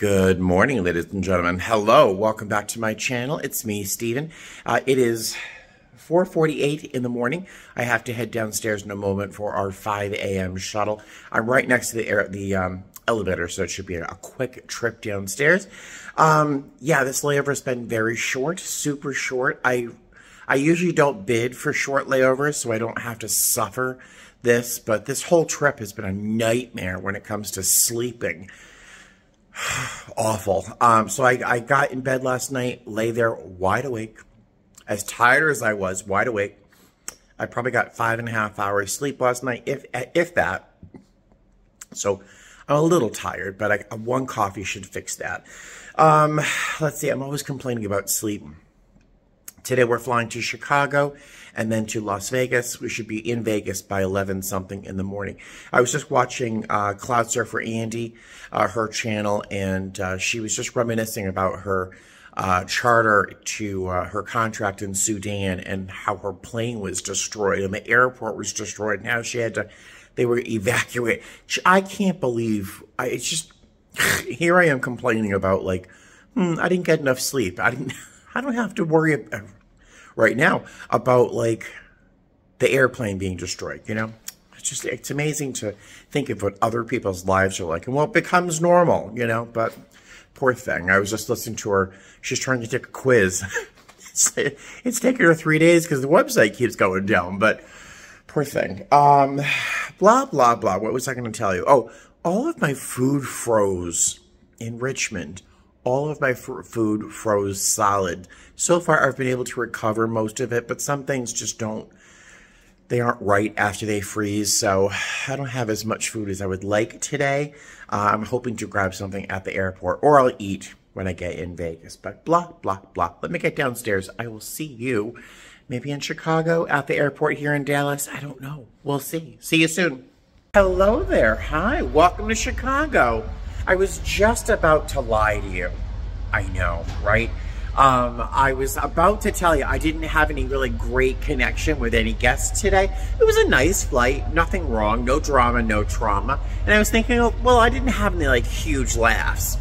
Good morning, ladies and gentlemen. Hello, welcome back to my channel. It's me, Steven. It is 4:48 in the morning. I have to head downstairs in a moment for our 5 a.m. shuttle. I'm right next to the elevator, so it should be a quick trip downstairs. Yeah, this layover has been very short, super short. I usually don't bid for short layovers, so I don't have to suffer this, but this whole trip has been a nightmare when it comes to sleeping. Awful. So I got in bed last night, lay there wide awake, as tired as I was, wide awake. I probably got 5.5 hours sleep last night, if that. So I'm a little tired, but one coffee should fix that. Let's see, I'm always complaining about sleep. Today we're flying to Chicago and then to Las Vegas. We should be in Vegas by 11 something in the morning. I was just watching Cloud Surfer Andy, her channel, and she was just reminiscing about her charter to her contract in Sudan and how her plane was destroyed and the airport was destroyed. Now she had to, they were evacuated. I can't believe, it's just, here I am complaining about like, I didn't get enough sleep. I don't have to worry right now about like the airplane being destroyed, you know? It's amazing to think of what other people's lives are like and what becomes normal, you know? But poor thing. I was just listening to her. She's trying to take a quiz. It's taking her 3 days because the website keeps going down, but poor thing. Blah, blah, blah. What was I going to tell you? Oh, all of my food froze in Richmond. All of my food froze solid. So far, I've been able to recover most of it, but some things just they aren't right after they freeze. So I don't have as much food as I would like today. I'm hoping to grab something at the airport, or I'll eat when I get in Vegas. But blah, blah, blah. Let me get downstairs. I will see you maybe in Chicago, at the airport here in Dallas. I don't know. We'll see. See you soon. Hello there. Hi. Welcome to Chicago. I was just about to lie to you. I know, right? I was about to tell you I didn't have any really great connection with any guests today. It was a nice flight, nothing wrong, no drama, no trauma. And I was thinking, oh, well, I didn't have any like huge laughs.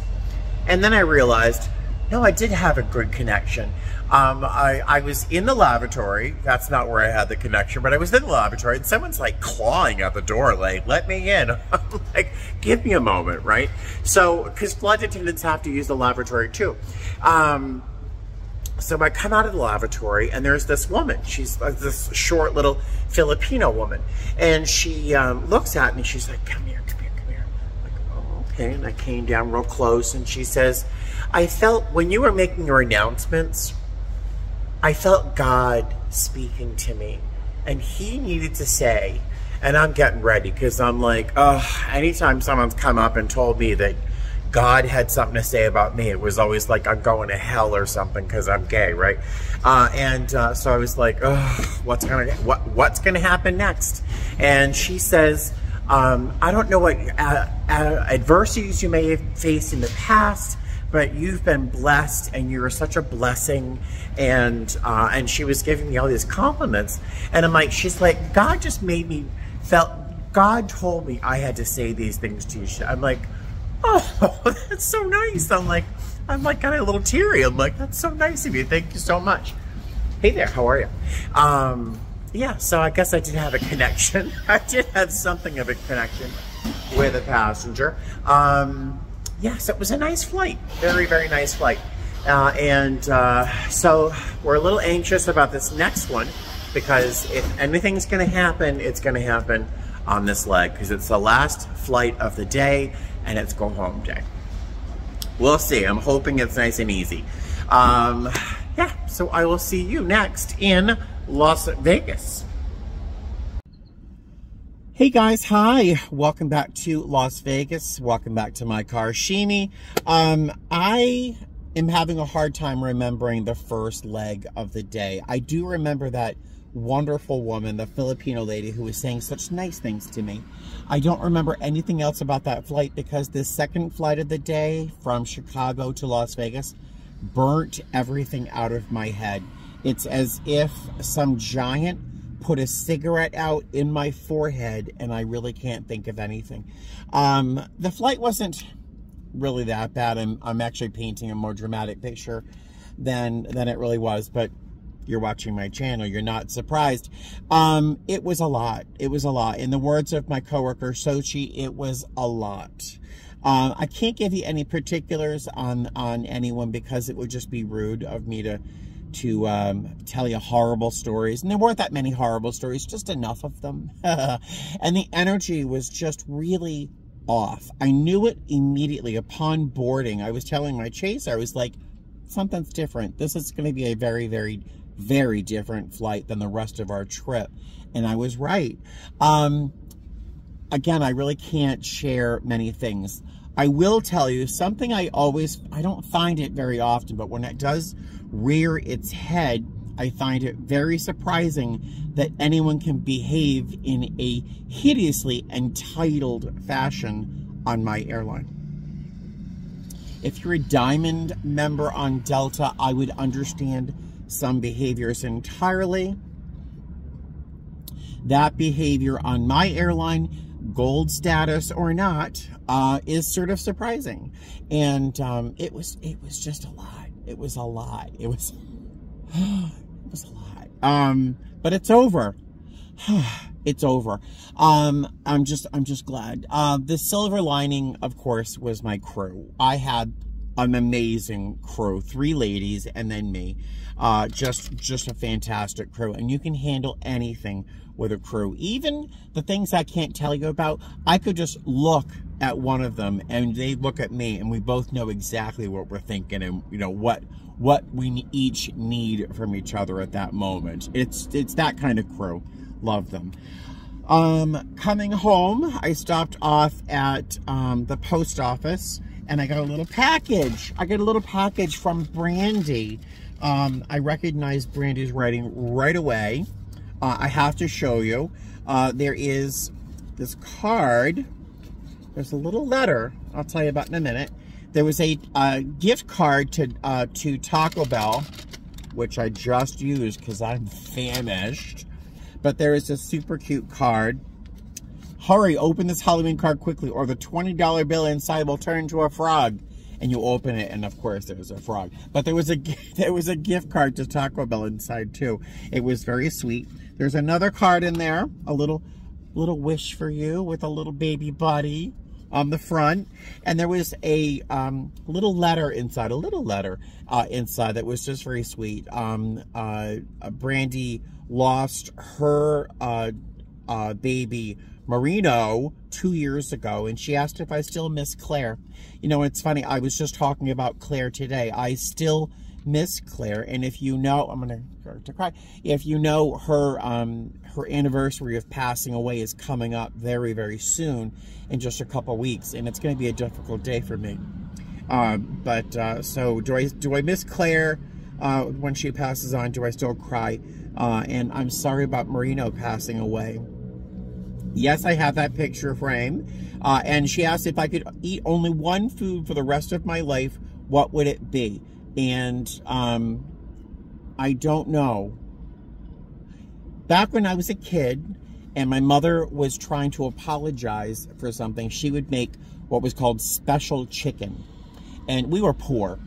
And then I realized, no, I did have a good connection. I was in the lavatory. That's not where I had the connection, but I was in the lavatory and someone's like clawing at the door, like, let me in. I'm like, give me a moment, right? So, because flight attendants have to use the lavatory too. So I come out of the lavatory and there's this woman. She's this short little Filipino woman. And she looks at me, she's like, come here, come here, come here. I'm like, oh, okay. And I came down real close and she says, I felt, when you were making your announcements, I felt God speaking to me, and he needed to say, and I'm getting ready because I'm like, oh, anytime someone's come up and told me that God had something to say about me, it was always like I'm going to hell or something because I'm gay, right? So I was like, oh, what's gonna happen next? And she says, I don't know what adversities you may have faced in the past, but you've been blessed and you're such a blessing. And she was giving me all these compliments. And I'm like, she's like, God just made me God told me I had to say these things to you. I'm like, oh, that's so nice. I'm like kind of a little teary. I'm like, that's so nice of you. Thank you so much. Hey there, how are you? Yeah, so I guess I did have a connection. I did have something of a connection with a passenger. Yes, it was a nice flight. Very, very nice flight. So we're a little anxious about this next one because if anything's going to happen, it's going to happen on this leg because it's the last flight of the day and it's go home day. We'll see. I'm hoping it's nice and easy. Yeah, so I will see you next in Las Vegas. Hey guys, hi. Welcome back to Las Vegas. Welcome back to my car, Shimi. I am having a hard time remembering the first leg of the day. I do remember that wonderful woman, the Filipino lady who was saying such nice things to me. I don't remember anything else about that flight because the second flight of the day from Chicago to Las Vegas burnt everything out of my head. It's as if some giant put a cigarette out in my forehead and I really can't think of anything. The flight wasn't really that bad. I'm actually painting a more dramatic picture than it really was, but you're watching my channel, you're not surprised. It was a lot. It was a lot. In the words of my coworker Sochi, it was a lot. I can't give you any particulars on anyone because it would just be rude of me to tell you horrible stories. And there weren't that many horrible stories, just enough of them. And the energy was just really off. I knew it immediately upon boarding. I was telling my chaser, I was like, something's different. This is going to be a very, very, very different flight than the rest of our trip. And I was right. Again, I really can't share many things. I will tell you something I don't find it very often, but when it does rear its head, I find it very surprising that anyone can behave in a hideously entitled fashion on my airline. If you're a Diamond member on Delta, I would understand some behaviors entirely. That behavior on my airline, Gold status or not, is sort of surprising. And it was just a lot. It was a lot. It was a lot. But it's over. It's over. I'm just glad. The silver lining, of course, was my crew. I had an amazing crew, 3 ladies and then me. Just a fantastic crew, and you can handle anything with a crew. Even the things I can't tell you about, I could just look at one of them and they look at me and we both know exactly what we're thinking and what we each need from each other at that moment. It's that kind of crew. Love them. Coming home, I stopped off at the post office and I got a little package. I got a little package from Brandy. I recognized Brandy's writing right away. I have to show you. There is this card. There's a little letter I'll tell you about in a minute. There was a gift card to Taco Bell, which I just used because I'm famished. But there is a super cute card. Hurry, open this Halloween card quickly or the $20 bill inside will turn into a frog. And you open it, and of course there's a frog. But there was a gift card to Taco Bell inside too. It was very sweet. There's another card in there, a little wish for you with a little baby buddy on the front. And there was a little letter inside, inside that was just very sweet. Brandy lost her baby Marino 2 years ago, and she asked if I still miss Claire. You know, it's funny, I was just talking about Claire today. I still miss Claire, and if you know, I'm gonna start to cry. If you know, her anniversary of passing away is coming up very, very soon, in just a couple weeks, and it's going to be a difficult day for me. So do I miss Claire when she passes on? Do I still cry? And I'm sorry about Marino passing away. Yes, I have that picture frame. And she asked if I could eat only one food for the rest of my life, what would it be? And I don't know. Back when I was a kid and my mother was trying to apologize for something, she would make what was called special chicken. And we were poor.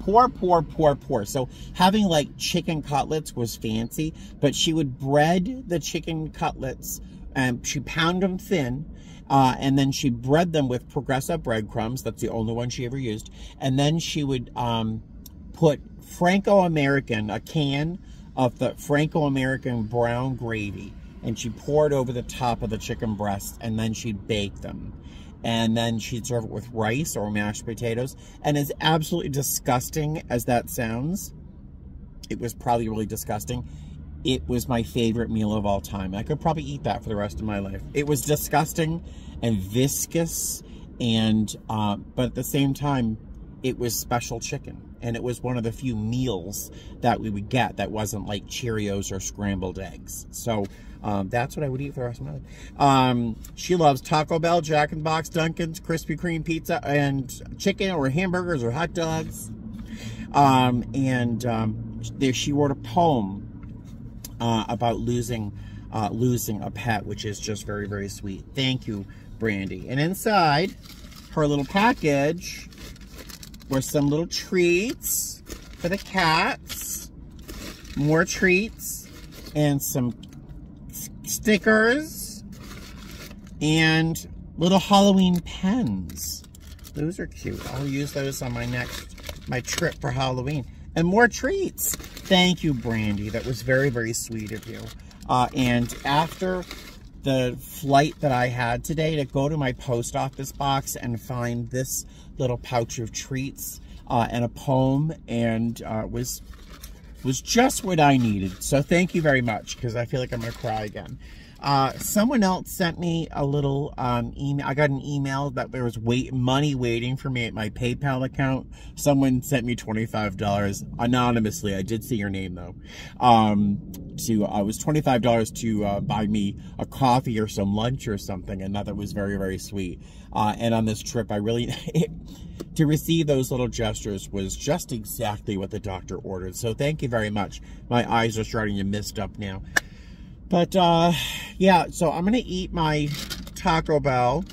So having like chicken cutlets was fancy, but she would bread the chicken cutlets and she pound them thin, and then she bread them with Progresso breadcrumbs. That's the only one she ever used. And then she would put Franco-American, a can of the Franco-American brown gravy, and she poured over the top of the chicken breasts, and then she'd bake them. And then she'd serve it with rice or mashed potatoes. And as absolutely disgusting as that sounds, it was probably really disgusting. It was my favorite meal of all time. I could probably eat that for the rest of my life. It was disgusting and viscous, and but at the same time, it was special chicken. And it was one of the few meals that we would get that wasn't like Cheerios or scrambled eggs. So that's what I would eat for the rest of my life. She loves Taco Bell, Jack in the Box, Dunkin's, Krispy Kreme pizza, and chicken or hamburgers or hot dogs. She wrote a poem about losing a pet, which is just very, very sweet. Thank you, Brandy. And inside her little package were some little treats for the cats. More treats. And some stickers. And little Halloween pens. Those are cute. I'll use those on my trip for Halloween. And more treats. Thank you, Brandy. That was very, very sweet of you. And after the flight that I had today, to go to my post office box and find this little pouch of treats and a poem, and was just what I needed. So thank you very much, because I feel like I'm going to cry again. Someone else sent me a little email. I got an email that there was money waiting for me at my PayPal account. Someone sent me $25 anonymously. I did see your name though. It was $25 to buy me a coffee or some lunch or something, and that was very, very sweet. And on this trip, I really to receive those little gestures was just exactly what the doctor ordered. So thank you very much. My eyes are starting to mist up now. But, yeah, so I'm going to eat my Taco Bell.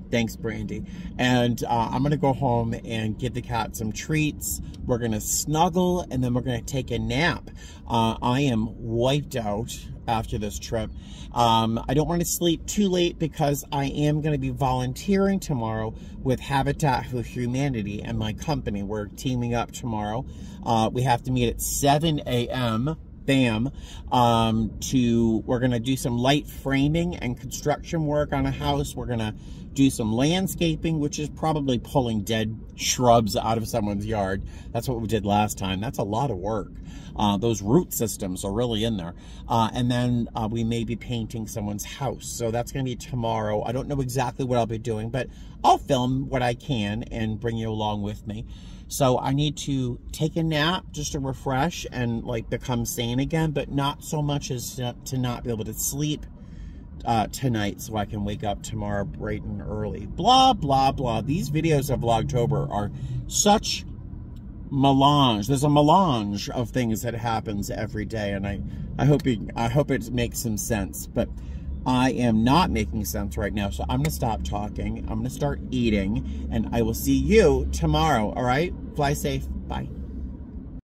Thanks, Brandy. And I'm going to go home and give the cat some treats. We're going to snuggle, and then we're going to take a nap. I am wiped out after this trip. I don't want to sleep too late because I am going to be volunteering tomorrow with Habitat for Humanity and my company. We're teaming up tomorrow. We have to meet at 7 a.m., bam, we're going to do some light framing and construction work on a house. We're going to do some landscaping, which is probably pulling dead shrubs out of someone's yard. That's what we did last time. That's a lot of work. Those root systems are really in there. And then we may be painting someone's house. So that's going to be tomorrow. I don't know exactly what I'll be doing, but I'll film what I can and bring you along with me. So I need to take a nap just to refresh and like become sane again, but not so much as to not be able to sleep tonight so I can wake up tomorrow bright and early. Blah, blah, blah. These videos of Vlogtober are such melange. There's a melange of things that happens every day, and I hope it makes some sense, but I am not making sense right now, so I'm going to stop talking. I'm going to start eating, and I will see you tomorrow, all right? Fly safe. Bye.